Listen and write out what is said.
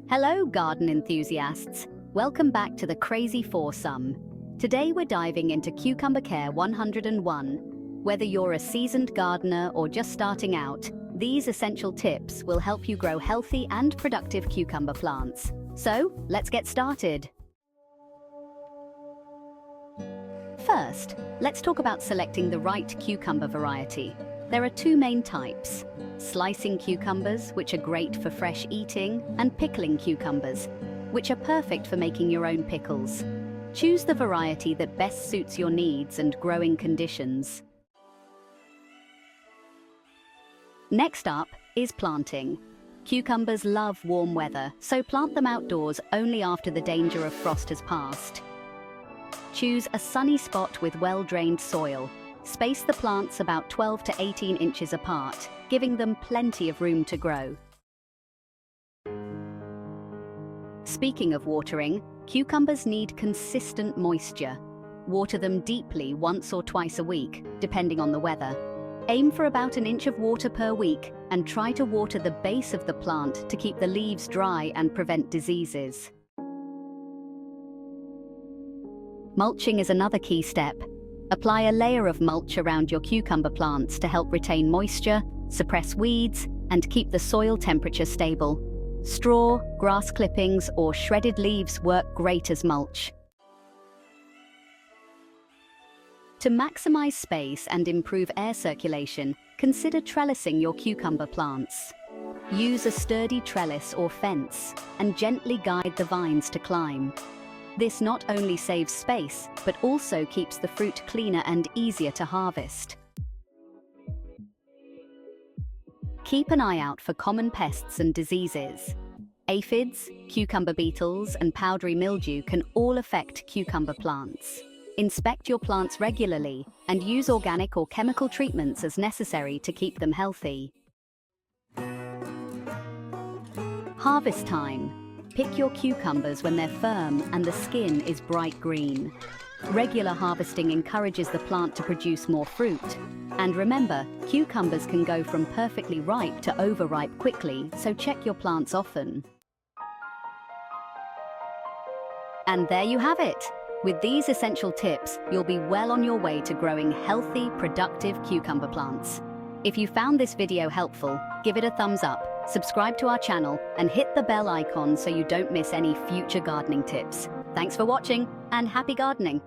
Hello, garden enthusiasts. Welcome back to the Crazy Foursome. Today we're diving into Cucumber Care 101. Whether you're a seasoned gardener or just starting out, these essential tips will help you grow healthy and productive cucumber plants. So, let's get started. First, let's talk about selecting the right cucumber variety. There are two main types: slicing cucumbers, which are great for fresh eating, and pickling cucumbers, which are perfect for making your own pickles. Choose the variety that best suits your needs and growing conditions. Next up is planting. Cucumbers love warm weather, so plant them outdoors only after the danger of frost has passed. Choose a sunny spot with well-drained soil. Space the plants about 12 to 18 inches apart, giving them plenty of room to grow. Speaking of watering, cucumbers need consistent moisture. Water them deeply once or twice a week, depending on the weather. Aim for about an inch of water per week and try to water the base of the plant to keep the leaves dry and prevent diseases. Mulching is another key step. Apply a layer of mulch around your cucumber plants to help retain moisture, suppress weeds, and keep the soil temperature stable. Straw, grass clippings, or shredded leaves work great as mulch. To maximize space and improve air circulation, consider trellising your cucumber plants. Use a sturdy trellis or fence and gently guide the vines to climb. This not only saves space, but also keeps the fruit cleaner and easier to harvest. Keep an eye out for common pests and diseases. Aphids, cucumber beetles, and powdery mildew can all affect cucumber plants. Inspect your plants regularly and use organic or chemical treatments as necessary to keep them healthy. Harvest time. Pick your cucumbers when they're firm and the skin is bright green. Regular harvesting encourages the plant to produce more fruit. And remember, cucumbers can go from perfectly ripe to overripe quickly, so check your plants often. And there you have it. With these essential tips, you'll be well on your way to growing healthy, productive cucumber plants. If you found this video helpful, give it a thumbs up, subscribe to our channel, and hit the bell icon so you don't miss any future gardening tips. Thanks for watching, and happy gardening!